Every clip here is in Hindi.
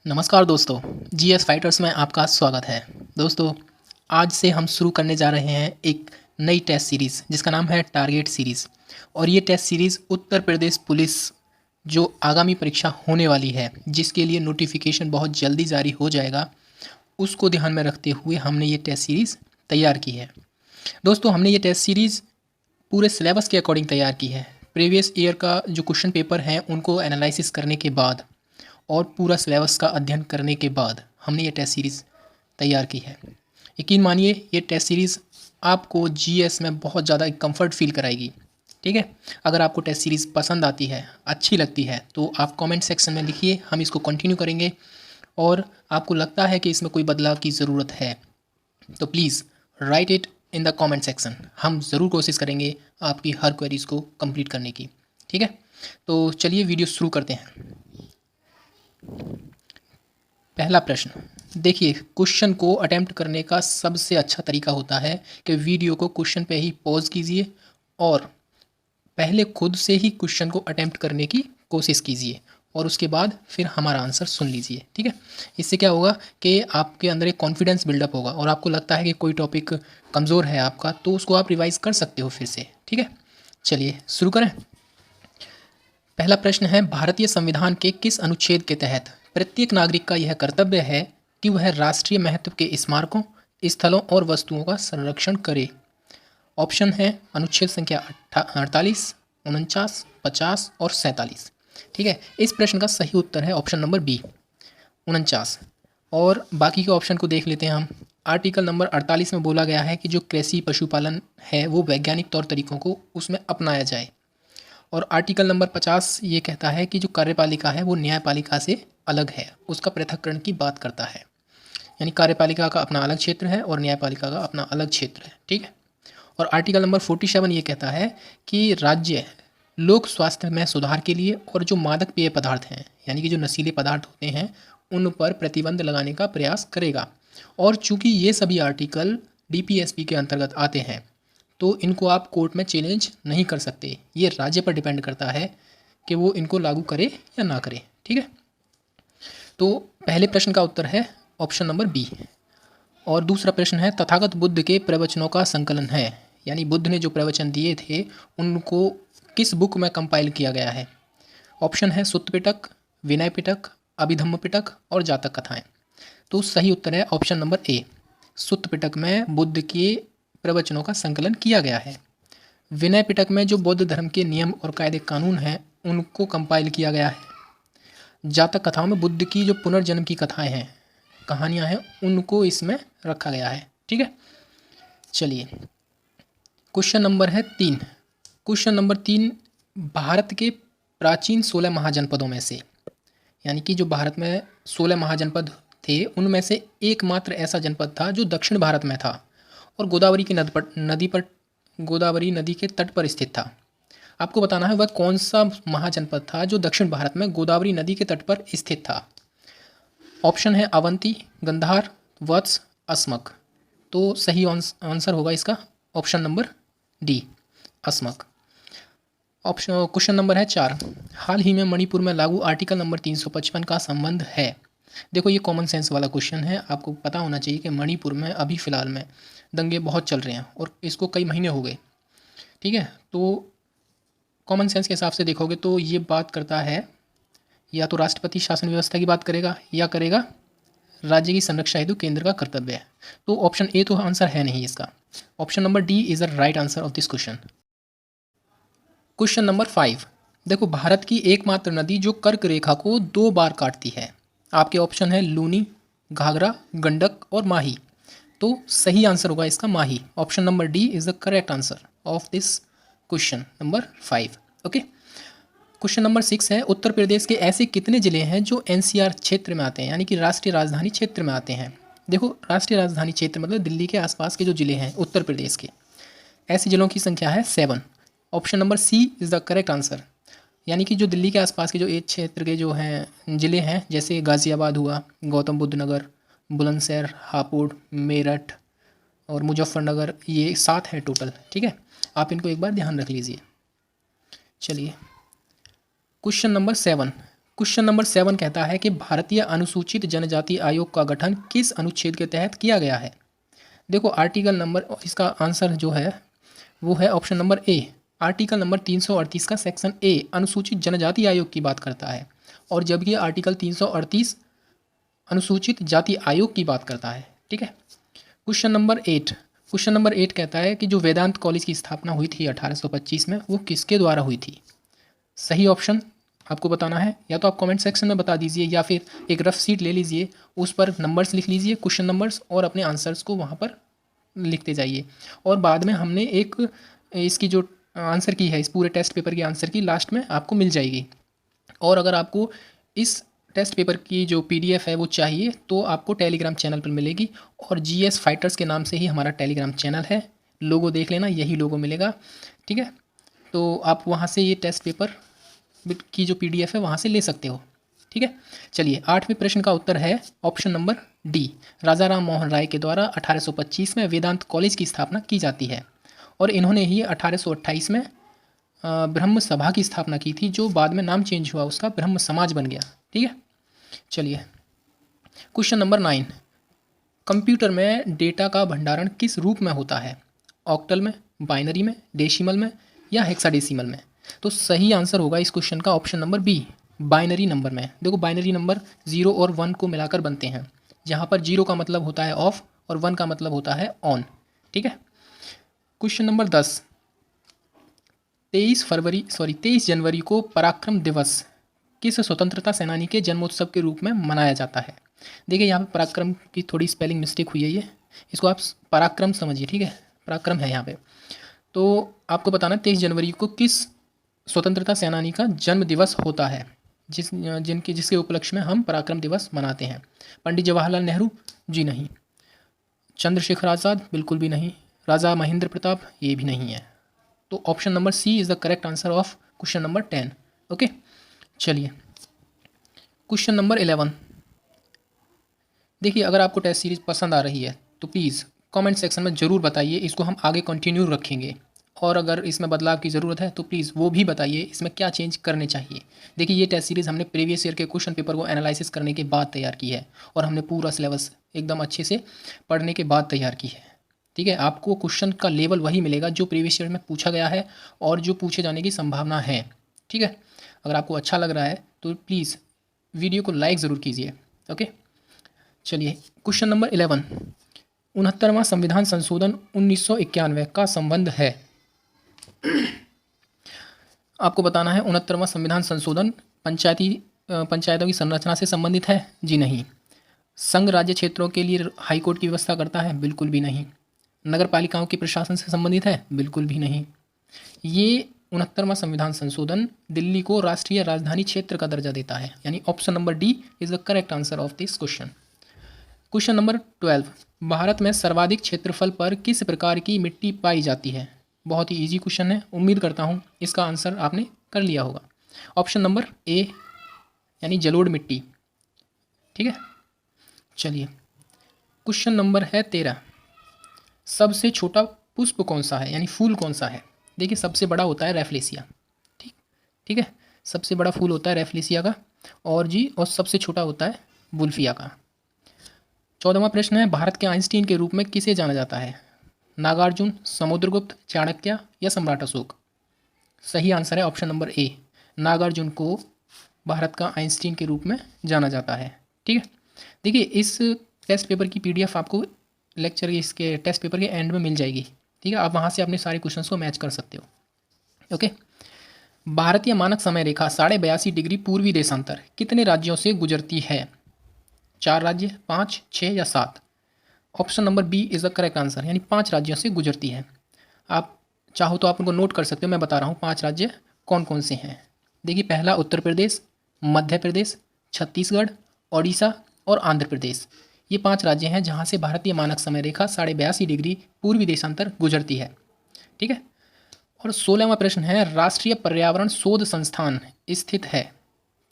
नमस्कार दोस्तों, जीएस फाइटर्स में आपका स्वागत है। दोस्तों, आज से हम शुरू करने जा रहे हैं एक नई टेस्ट सीरीज़ जिसका नाम है टारगेट सीरीज़। और ये test series Uttar Pradesh police जो आगामी परीक्षा होने वाली है, जिसके लिए नोटिफिकेशन बहुत जल्दी जारी हो जाएगा, उसको ध्यान में रखते हुए हमने ये टेस्ट सीरीज़ तैयार की है। दोस्तों, हमने ये टेस्ट सीरीज़ पूरे सिलेबस के अकॉर्डिंग तैयार की है। प्रीवियस ईयर का जो क्वेश्चन पेपर हैं उनको एनालिसिस करने के बाद और पूरा सिलेबस का अध्ययन करने के बाद हमने ये टेस्ट सीरीज़ तैयार की है। यकीन मानिए, ये टेस्ट सीरीज़ आपको जीएस में बहुत ज़्यादा कंफर्ट फील कराएगी। ठीक है, अगर आपको टेस्ट सीरीज़ पसंद आती है, अच्छी लगती है, तो आप कमेंट सेक्शन में लिखिए, हम इसको कंटिन्यू करेंगे। और आपको लगता है कि इसमें कोई बदलाव की ज़रूरत है तो please write it in the comment section. हम ज़रूर कोशिश करेंगे आपकी हर क्वेरीज़ को कंप्लीट करने की। ठीक है, तो चलिए वीडियो शुरू करते हैं। पहला प्रश्न देखिए, क्वेश्चन को अटेम्प्ट करने का सबसे अच्छा तरीका होता है कि वीडियो को क्वेश्चन पे ही पॉज कीजिए और पहले खुद से ही क्वेश्चन को अटेम्प्ट करने की कोशिश कीजिए और उसके बाद फिर हमारा आंसर सुन लीजिए। ठीक है, इससे क्या होगा कि आपके अंदर एक कॉन्फिडेंस बिल्डअप होगा और आपको लगता है कि कोई टॉपिक कमज़ोर है आपका, तो उसको आप रिवाइज़ कर सकते हो फिर से। ठीक है, चलिए शुरू करें। पहला प्रश्न है, भारतीय संविधान के किस अनुच्छेद के तहत प्रत्येक नागरिक का यह कर्तव्य है कि वह राष्ट्रीय महत्व के स्मारकों, स्थलों और वस्तुओं का संरक्षण करे? ऑप्शन है अनुच्छेद संख्या 48, 49, 50 और 47। ठीक है, इस प्रश्न का सही उत्तर है ऑप्शन नंबर बी, 49। और बाकी के ऑप्शन को देख लेते हैं हम। आर्टिकल नंबर 48 में बोला गया है कि जो कृषि पशुपालन है वो वैज्ञानिक तौर तरीकों को उसमें अपनाया जाए। और आर्टिकल नंबर 50 ये कहता है कि जो कार्यपालिका है वो न्यायपालिका से अलग है, उसका पृथक्करण की बात करता है। यानी कार्यपालिका का अपना अलग क्षेत्र है और न्यायपालिका का अपना अलग क्षेत्र है। ठीक है, और आर्टिकल नंबर 47 ये कहता है कि राज्य लोक स्वास्थ्य में सुधार के लिए और जो मादक पेय पदार्थ हैं, यानी कि जो नशीले पदार्थ होते हैं, उन पर प्रतिबंध लगाने का प्रयास करेगा। और चूंकि ये सभी आर्टिकल डीपीएसपी के अंतर्गत आते हैं, तो इनको आप कोर्ट में चैलेंज नहीं कर सकते। ये राज्य पर डिपेंड करता है कि वो इनको लागू करे या ना करे। ठीक है, तो पहले प्रश्न का उत्तर है ऑप्शन नंबर बी। और दूसरा प्रश्न है, तथागत बुद्ध के प्रवचनों का संकलन है, यानी बुद्ध ने जो प्रवचन दिए थे उनको किस बुक में कंपाइल किया गया है? ऑप्शन है सुत्त पिटक, विनय पिटक, अभिधम्म पिटक और जातक कथाएं। तो सही उत्तर है ऑप्शन नंबर ए, सुत्त पिटक में बुद्ध के प्रवचनों का संकलन किया गया है। विनय पिटक में जो बौद्ध धर्म के नियम और कायदे कानून हैं उनको कंपाइल किया गया है। जातक कथाओं में बुद्ध की जो पुनर्जन्म की कथाएं हैं, कहानियां हैं, उनको इसमें रखा गया है। ठीक है, चलिए क्वेश्चन नंबर है 3। क्वेश्चन नंबर 3, भारत के प्राचीन 16 महाजनपदों में से, यानी कि जो भारत में 16 महाजनपद थे उनमें से एकमात्र ऐसा जनपद था जो दक्षिण भारत में था और गोदावरी की गोदावरी नदी के तट पर स्थित था। आपको बताना है वह कौन सा महाजनपद था जो दक्षिण भारत में गोदावरी नदी के तट पर स्थित था। ऑप्शन है अवंती, गंधार, वत्स, अस्मक। तो सही आंसर होगा इसका option number D, Asmaka. Option question number है 4, हाल ही में मणिपुर में लागू आर्टिकल नंबर 355 का संबंध है? देखो, ये कॉमन सेंस वाला क्वेश्चन है। आपको पता होना चाहिए कि मणिपुर में अभी फ़िलहाल में दंगे बहुत चल रहे हैं और इसको कई महीने हो गए। ठीक है, तो कॉमन सेंस के हिसाब से देखोगे तो ये बात करता है या तो राष्ट्रपति शासन व्यवस्था की बात करेगा या करेगा राज्य की संरक्षा हेतु केंद्र का कर्तव्य है। तो ऑप्शन ए तो आंसर है नहीं इसका। Option number D is the right answer of this question. Question number 5, देखो, भारत की एकमात्र नदी जो कर्क रेखा को 2 बार काटती है। आपके ऑप्शन है लूनी, घाघरा, गंडक और माही। तो सही आंसर होगा इसका माही। Option number D is the correct answer of this question number 5। Okay, question number 6 है, उत्तर प्रदेश के ऐसे कितने ज़िले हैं जो एनसीआर क्षेत्र में आते हैं, यानी कि राष्ट्रीय राजधानी क्षेत्र में आते हैं? देखो, राष्ट्रीय राजधानी क्षेत्र मतलब दिल्ली के आसपास के जो ज़िले हैं उत्तर प्रदेश के, ऐसे ज़िलों की संख्या है 7। Option number C is the correct answer. यानी कि जो दिल्ली के आसपास के जो एक क्षेत्र के जो हैं ज़िले हैं, जैसे गाज़ियाबाद हुआ, गौतम बुद्ध नगर, बुलंदशहर, हापुड़, मेरठ और मुजफ्फरनगर, ये 7 है टोटल। ठीक है, आप इनको एक बार ध्यान रख लीजिए। चलिए क्वेश्चन नंबर 7। क्वेश्चन नंबर 7 कहता है कि भारतीय अनुसूचित जनजाति आयोग का गठन किस अनुच्छेद के तहत किया गया है। देखो आर्टिकल नंबर, इसका आंसर जो है वो है option number A. Article number 338 का सेक्शन ए अनुसूचित जनजाति आयोग की बात करता है, और जबकि आर्टिकल 338 अनुसूचित जाति आयोग की बात करता है। ठीक है, क्वेश्चन नंबर 8। क्वेश्चन नंबर 8 कहता है कि जो वेदांत कॉलेज की स्थापना हुई थी 1825 में, वो किसके द्वारा हुई थी। सही ऑप्शन आपको बताना है, या तो आप कमेंट सेक्शन में बता दीजिए या फिर एक रफ शीट ले लीजिए, उस पर नंबर्स लिख लीजिए, क्वेश्चन नंबर्स, और अपने आंसर्स को वहाँ पर लिखते जाइए। और बाद में हमने एक इसकी जो आंसर की है, इस पूरे टेस्ट पेपर की आंसर की लास्ट में आपको मिल जाएगी। और अगर आपको इस टेस्ट पेपर की जो PDF है वो चाहिए तो आपको टेलीग्राम चैनल पर मिलेगी, और GS फाइटर्स के नाम से ही हमारा टेलीग्राम चैनल है। लोगो देख लेना, यही लोगो मिलेगा। ठीक है, तो आप वहाँ से ये टेस्ट पेपर की जो PDF है वहाँ से ले सकते हो। ठीक है, चलिए 8वें प्रश्न का उत्तर है ऑप्शन नंबर डी। राजा राम मोहन राय के द्वारा 1825 में वेदांत कॉलेज की स्थापना की जाती है, और इन्होंने ही 1828 में ब्रह्म सभा की स्थापना की थी, जो बाद में नाम चेंज हुआ उसका, ब्रह्म समाज बन गया। ठीक है, चलिए क्वेश्चन नंबर 9। कंप्यूटर में डेटा का भंडारण किस रूप में होता है। ऑक्टल में, बाइनरी में, डेसिमल में, या हेक्साडेसिमल में। तो सही आंसर होगा इस क्वेश्चन का option number B, binary number में। देखो बाइनरी नंबर 0 और 1 को मिलाकर बनते हैं, जहाँ पर 0 का मतलब होता है ऑफ और 1 का मतलब होता है ऑन। ठीक है, क्वेश्चन नंबर 10। 23 जनवरी को पराक्रम दिवस किस स्वतंत्रता सेनानी के जन्मोत्सव के रूप में मनाया जाता है। देखिए यहाँ पे पराक्रम की थोड़ी स्पेलिंग मिस्टेक हुई है, ये इसको आप पराक्रम समझिए। ठीक है, पराक्रम है यहाँ पे। तो आपको बताना 23 जनवरी को किस स्वतंत्रता सेनानी का जन्म दिवस होता है, जिसके उपलक्ष्य में हम पराक्रम दिवस मनाते हैं। पंडित जवाहरलाल नेहरू जी नहीं, चंद्रशेखर आज़ाद बिल्कुल भी नहीं, राजा महेंद्र प्रताप ये भी नहीं है। तो option number C is the correct answer of question number 10। Okay, चलिए क्वेश्चन नंबर 11। देखिए अगर आपको टेस्ट सीरीज पसंद आ रही है तो प्लीज़ कमेंट सेक्शन में ज़रूर बताइए, इसको हम आगे कंटिन्यू रखेंगे। और अगर इसमें बदलाव की ज़रूरत है तो प्लीज़ वो भी बताइए, इसमें क्या चेंज करने चाहिए। देखिए ये टेस्ट सीरीज़ हमने प्रीवियस ईयर के क्वेश्चन पेपर को एनालिसिस करने के बाद तैयार की है, और हमने पूरा सिलेबस एकदम अच्छे से पढ़ने के बाद तैयार की है। ठीक है, आपको क्वेश्चन का लेवल वही मिलेगा जो प्रीवियस ईयर में पूछा गया है और जो पूछे जाने की संभावना है। ठीक है, अगर आपको अच्छा लग रहा है तो प्लीज़ वीडियो को लाइक ज़रूर कीजिए। ओके, चलिए क्वेश्चन नंबर 11। 69वां संविधान संशोधन 1991 का संबंध है। आपको बताना है 69वां संविधान संशोधन पंचायतों की संरचना से संबंधित है। जी नहीं। संघ राज्य क्षेत्रों के लिए हाईकोर्ट की व्यवस्था करता है। बिल्कुल भी नहीं। नगर पालिकाओं के प्रशासन से संबंधित है। बिल्कुल भी नहीं। ये 69वां संविधान संशोधन दिल्ली को राष्ट्रीय राजधानी क्षेत्र का दर्जा देता है, यानी option number D is the correct answer of this question. Question number 12। Bharat में सर्वाधिक क्षेत्रफल पर किस प्रकार की मिट्टी पाई जाती है। बहुत ही इजी क्वेश्चन है, उम्मीद करता हूँ इसका आंसर आपने कर लिया होगा। ऑप्शन नंबर ए यानी जलोढ़ मिट्टी। ठीक है, चलिए क्वेश्चन नंबर है 13। सबसे छोटा पुष्प कौन सा है, यानी फूल कौन सा है। देखिए सबसे बड़ा होता है रेफ्लेसिया। ठीक है, सबसे बड़ा फूल होता है रेफ्लेसिया का, और सबसे छोटा होता है वुल्फिया का। 14वां प्रश्न है, भारत के आइंस्टीन के रूप में किसे जाना जाता है। नागार्जुन, समुद्रगुप्त, चाणक्य या सम्राट अशोक। सही आंसर है ऑप्शन नंबर ए, नागार्जुन को भारत का आइंस्टीन के रूप में जाना जाता है। ठीक है, देखिए इस टेस्ट पेपर की PDF आपको लेक्चर इसके टेस्ट पेपर के एंड में मिल जाएगी। ठीक है, आप वहाँ से अपने सारे क्वेश्चंस को मैच कर सकते हो। ओके, भारतीय मानक समय रेखा 82.5 डिग्री पूर्वी देशांतर कितने राज्यों से गुजरती है। 4 राज्य, 5, 6 या 7। Option number B is the correct answer, यानी 5 राज्यों से गुजरती है। आप चाहो तो आप उनको नोट कर सकते हो, मैं बता रहा हूँ 5 राज्य कौन कौन से हैं। देखिए पहला उत्तर प्रदेश, मध्य प्रदेश, छत्तीसगढ़, ओडिशा और आंध्र प्रदेश। ये 5 राज्य हैं जहाँ से भारतीय मानक समय रेखा 82.5 डिग्री पूर्वी देशांतर गुजरती है। ठीक है, और 16वां प्रश्न है, राष्ट्रीय पर्यावरण शोध संस्थान स्थित है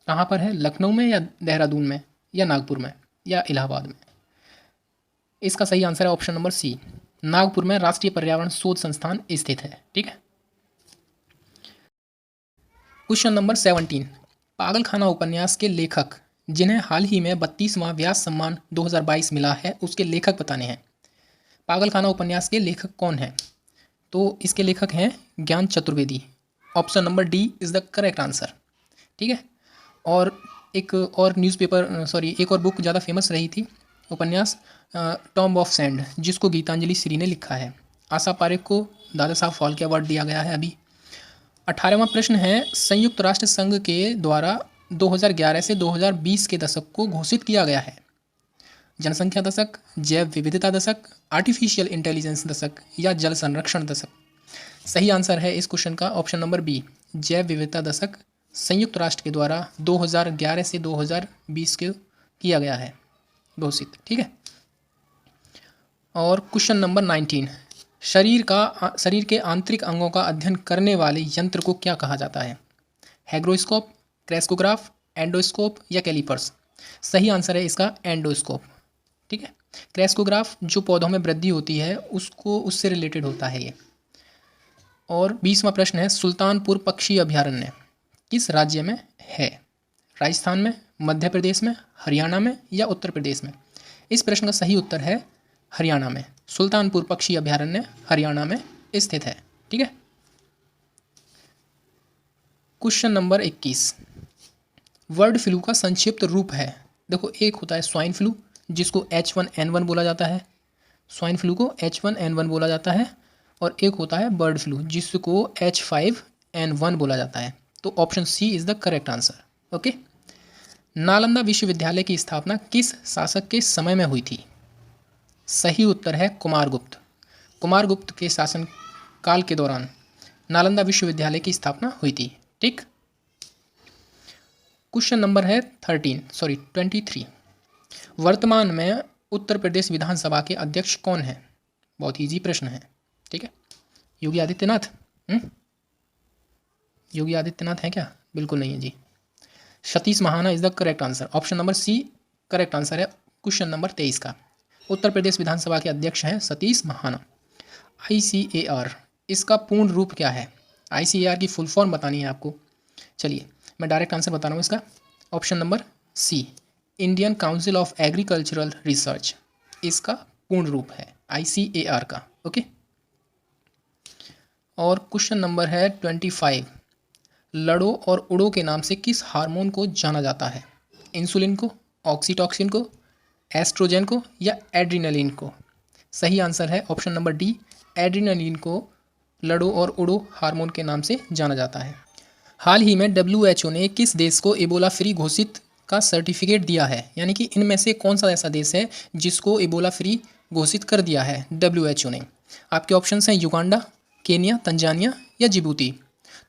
कहाँ पर है। लखनऊ में या देहरादून में या नागपुर में या इलाहाबाद में। इसका सही आंसर है ऑप्शन नंबर सी, नागपुर में राष्ट्रीय पर्यावरण शोध संस्थान स्थित है। ठीक है। क्वेश्चन नंबर 17, पागलखाना उपन्यास के लेखक जिन्हें हाल ही में 32वां व्यास सम्मान 2022 मिला है, उसके लेखक बताने हैं। पागलखाना उपन्यास के लेखक कौन हैं? तो इसके लेखक हैं ज्ञान Chaturvedi. Option number D is the correct answer. ठीक है। और एक और एक और बुक ज़्यादा फेमस रही थी, उपन्यास टॉम्ब ऑफ सैंड, जिसको गीतांजलि श्री ने लिखा है। आशा पारेख को दादा साहब फाल्के अवार्ड दिया गया है अभी। 18वां प्रश्न है, संयुक्त राष्ट्र संघ के द्वारा 2011 से 2020 के दशक को घोषित किया गया है। जनसंख्या दशक, जैव विविधता दशक, आर्टिफिशियल इंटेलिजेंस दशक या जल संरक्षण दशक? सही आंसर है इस क्वेश्चन का ऑप्शन नंबर बी, जैव विविधता दशक संयुक्त राष्ट्र के द्वारा 2011 से 2020 के किया गया है घोषित। ठीक है। और क्वेश्चन नंबर 19, शरीर के आंतरिक अंगों का अध्ययन करने वाले यंत्र को क्या कहा जाता है? हैग्रोस्कोप, क्रेस्कोग्राफ, एंडोस्कोप या कैलिपर्स? सही आंसर है इसका एंडोस्कोप। ठीक है। क्रेस्कोग्राफ जो पौधों में वृद्धि होती है उससे रिलेटेड होता है ये। और 20वां प्रश्न है, सुल्तानपुर पक्षी अभयारण्य किस राज्य में है? राजस्थान में, मध्य प्रदेश में, हरियाणा में या उत्तर प्रदेश में? इस प्रश्न का सही उत्तर है हरियाणा में। सुल्तानपुर पक्षी अभयारण्य हरियाणा में स्थित है। ठीक है। क्वेश्चन नंबर 21, बर्ड फ्लू का संक्षिप्त रूप है। देखो, एक होता है स्वाइन फ्लू जिसको H1N1 बोला जाता है, स्वाइन फ्लू को H1N1 बोला जाता है, और एक होता है बर्ड फ्लू जिसको H5N1 बोला जाता है। तो option C is the correct answer. Okay. Nalanda विश्वविद्यालय की स्थापना किस शासक के समय में हुई थी? सही उत्तर है कुमारगुप्त। कुमारगुप्त के शासन काल के दौरान नालंदा विश्वविद्यालय की स्थापना हुई थी। ठीक। क्वेश्चन नंबर है 23, वर्तमान में उत्तर प्रदेश विधानसभा के अध्यक्ष कौन है? बहुत इजी प्रश्न है। ठीक है। योगी आदित्यनाथ। योगी आदित्यनाथ है क्या? बिल्कुल नहीं है जी। Satish Mahana is the correct answer. Option number C correct answer है क्वेश्चन नंबर 23 का। उत्तर प्रदेश विधानसभा के अध्यक्ष हैं सतीश महाना। ICAR इसका पूर्ण रूप क्या है? ICAR की फुल फॉर्म बतानी है आपको। चलिए मैं डायरेक्ट आंसर बता रहा हूँ इसका। Option number C, Indian Council of Agricultural Research, इसका पूर्ण रूप है ICAR का। ओके। और क्वेश्चन नंबर है 25, लड़ो और उड़ो के नाम से किस हार्मोन को जाना जाता है? इंसुलिन को, ऑक्सीटॉक्सिन को, एस्ट्रोजन को या एड्रीनलिन को? सही आंसर है ऑप्शन नंबर डी, एड्रीनलिन को लड़ो और उड़ो हार्मोन के नाम से जाना जाता है। हाल ही में WHO ने किस देश को एबोला फ्री घोषित का सर्टिफिकेट दिया है? यानी कि इनमें से कौन सा ऐसा देश है जिसको एबोला फ्री घोषित कर दिया है WHO ने? आपके ऑप्शंस हैं युगांडा, केनिया, तंजानिया या जिबूती।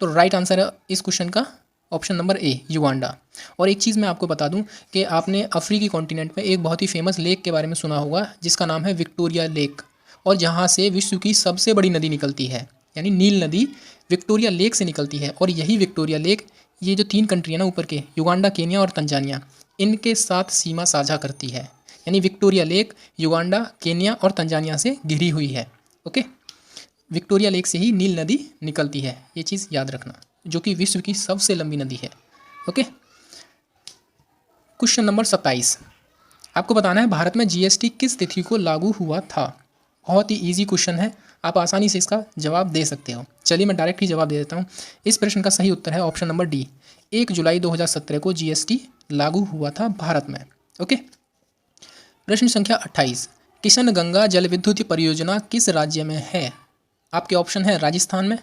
तो राइट आंसर है इस क्वेश्चन का ऑप्शन नंबर ए, युगांडा। और एक चीज़ मैं आपको बता दूं कि आपने अफ्रीकी कॉन्टिनेंट में एक बहुत ही फेमस लेक के बारे में सुना होगा जिसका नाम है विक्टोरिया लेक, और जहां से विश्व की सबसे बड़ी नदी निकलती है, यानी नील नदी विक्टोरिया लेक से निकलती है। और यही विक्टोरिया लेक ये जो 3 कंट्री है ना ऊपर के, युगांडा, केनिया और तंजानिया, इनके साथ सीमा साझा करती है। यानी विक्टोरिया लेक युगांडा, केनिया और तंजानिया से घिरी हुई है। ओके। विक्टोरिया लेक से ही नील नदी निकलती है, ये चीज़ याद रखना, जो कि विश्व की सबसे लंबी नदी है। ओके। क्वेश्चन नंबर 27, आपको बताना है भारत में GST किस तिथि को लागू हुआ था? बहुत ही इजी क्वेश्चन है, आप आसानी से इसका जवाब दे सकते हो। चलिए मैं डायरेक्ट ही जवाब दे देता हूँ। इस प्रश्न का सही उत्तर है ऑप्शन नंबर डी, 1 जुलाई 2017 को GST लागू हुआ था भारत में। ओके। प्रश्न संख्या 28, किशन गंगा जल विद्युत परियोजना किस राज्य में है? आपके ऑप्शन है राजस्थान में,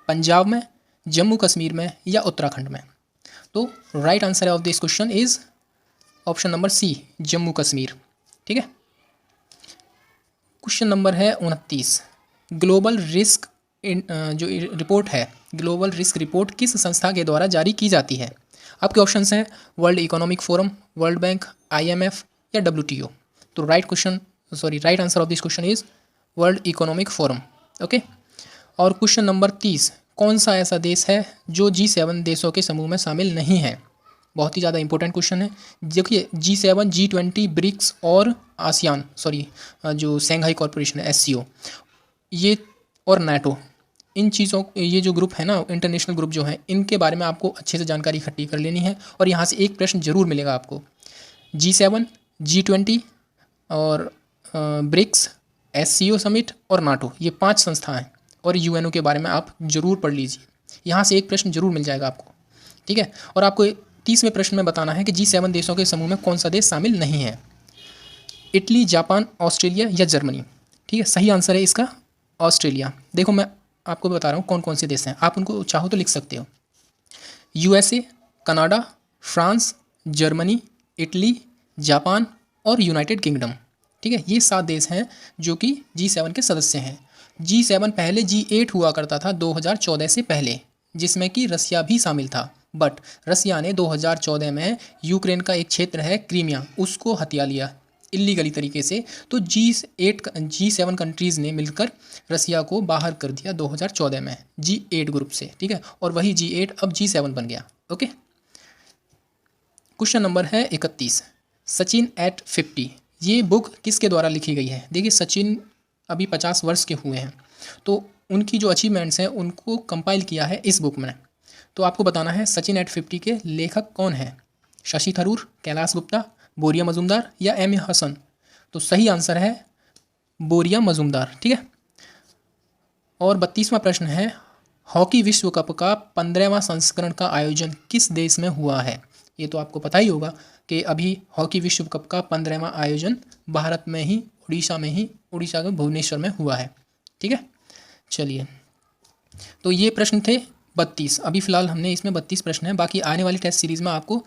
पंजाब में, जम्मू कश्मीर में या उत्तराखंड में। तो right answer of this question is option number C, Jammu Kashmir. ठीक है। क्वेश्चन नंबर है 29, ग्लोबल रिस्क जो रिपोर्ट है, ग्लोबल रिस्क रिपोर्ट किस संस्था के द्वारा जारी की जाती है? आपके ऑप्शंस हैं world economic forum, world bank, IMF या WTO। तो right answer of this question is world economic forum. Okay. और क्वेश्चन नंबर 30, कौन सा ऐसा देश है जो G7 देशों के समूह में शामिल नहीं है? बहुत ही ज़्यादा इंपॉर्टेंट क्वेश्चन है। देखिए G7, G20, ब्रिक्स और आसियान जो शंघाई कॉरपोरेशन है SCO, ये और नाटो, इन चीज़ों ये जो ग्रुप है ना, इंटरनेशनल ग्रुप जो है, इनके बारे में आपको अच्छे से जानकारी इकट्ठी कर लेनी है और यहाँ से एक प्रश्न जरूर मिलेगा आपको। G7, G20 और ब्रिक्स, SCO समिट और नाटो, ये 5 संस्थाएं और UNO के बारे में आप जरूर पढ़ लीजिए। यहाँ से एक प्रश्न जरूर मिल जाएगा आपको, ठीक है। और आपको 30वें प्रश्न में बताना है कि G7 देशों के समूह में कौन सा देश शामिल नहीं है। इटली, जापान, ऑस्ट्रेलिया या जर्मनी, ठीक है। सही आंसर है इसका ऑस्ट्रेलिया। देखो मैं आपको बता रहा हूँ कौन कौन से देश हैं, आप उनको चाहो तो लिख सकते हो। USA, Canada, France, Germany, Italy, Japan और यूनाइटेड किंगडम, ठीक है। ये 7 देश हैं जो कि G7 के सदस्य हैं। G7 पहले G8 हुआ करता था 2014 से पहले, जिसमें कि रसिया भी शामिल था, बट रसिया ने 2014 में यूक्रेन का एक क्षेत्र है क्रीमिया, उसको हथिया लिया इलीगली तरीके से। तो G7 कंट्रीज़ ने मिलकर रसिया को बाहर कर दिया 2014 में G8 ग्रुप से, ठीक है। और वही G8 अब G7 बन गया। ओके, क्वेश्चन नंबर है 31, सचिन एट 50, ये बुक किसके द्वारा लिखी गई है। देखिए सचिन अभी 50 वर्ष के हुए हैं, तो उनकी जो अचीवमेंट्स हैं उनको कंपाइल किया है इस बुक में। तो आपको बताना है सचिन एट 50 के लेखक कौन है, शशि थरूर, कैलाश गुप्ता, बोरिया मजुमदार या M.A. हसन। तो सही आंसर है बोरिया मजुमदार, ठीक है। और 32वां प्रश्न है, हॉकी विश्व कप का 15वां संस्करण का आयोजन किस देश में हुआ है। ये तो आपको पता ही होगा कि अभी हॉकी विश्व कप का 15वां आयोजन भारत में ही, उड़ीसा के भुवनेश्वर में हुआ है, ठीक है। चलिए, तो ये प्रश्न थे 32। अभी फ़िलहाल हमने इसमें 32 प्रश्न हैं, बाकी आने वाली टेस्ट सीरीज़ में आपको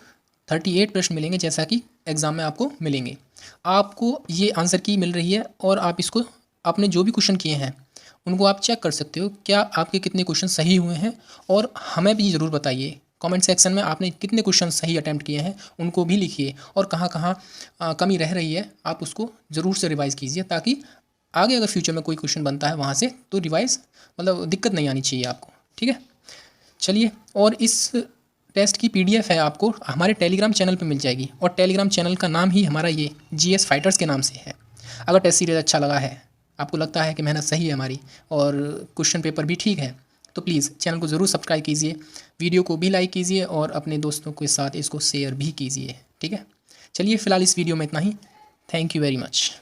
38 प्रश्न मिलेंगे, जैसा कि एग्ज़ाम में आपको मिलेंगे। आपको ये आंसर की मिल रही है और आप इसको आपने जो भी क्वेश्चन किए हैं उनको आप चेक कर सकते हो, क्या आपके कितने क्वेश्चन सही हुए हैं। और हमें भी ज़रूर बताइए कमेंट सेक्शन में आपने कितने क्वेश्चन सही अटैम्प्ट किए हैं, उनको भी लिखिए। और कहाँ कहाँ कमी रह रही है आप उसको ज़रूर से रिवाइज़ कीजिए, ताकि आगे अगर फ्यूचर में कोई क्वेश्चन बनता है वहाँ से तो रिवाइज़ दिक्कत नहीं आनी चाहिए आपको, ठीक है। चलिए, और इस टेस्ट की PDF है आपको हमारे टेलीग्राम चैनल पे मिल जाएगी, और टेलीग्राम चैनल का नाम ही हमारा ये GS फाइटर्स के नाम से है। अगर टेस्ट सीरीज अच्छा लगा है, आपको लगता है कि मेहनत सही है हमारी और क्वेश्चन पेपर भी ठीक है, तो प्लीज़ चैनल को ज़रूर सब्सक्राइब कीजिए, वीडियो को भी लाइक कीजिए और अपने दोस्तों के साथ इसको शेयर भी कीजिए, ठीक है। चलिए, फ़िलहाल इस वीडियो में इतना ही। Thank you very much.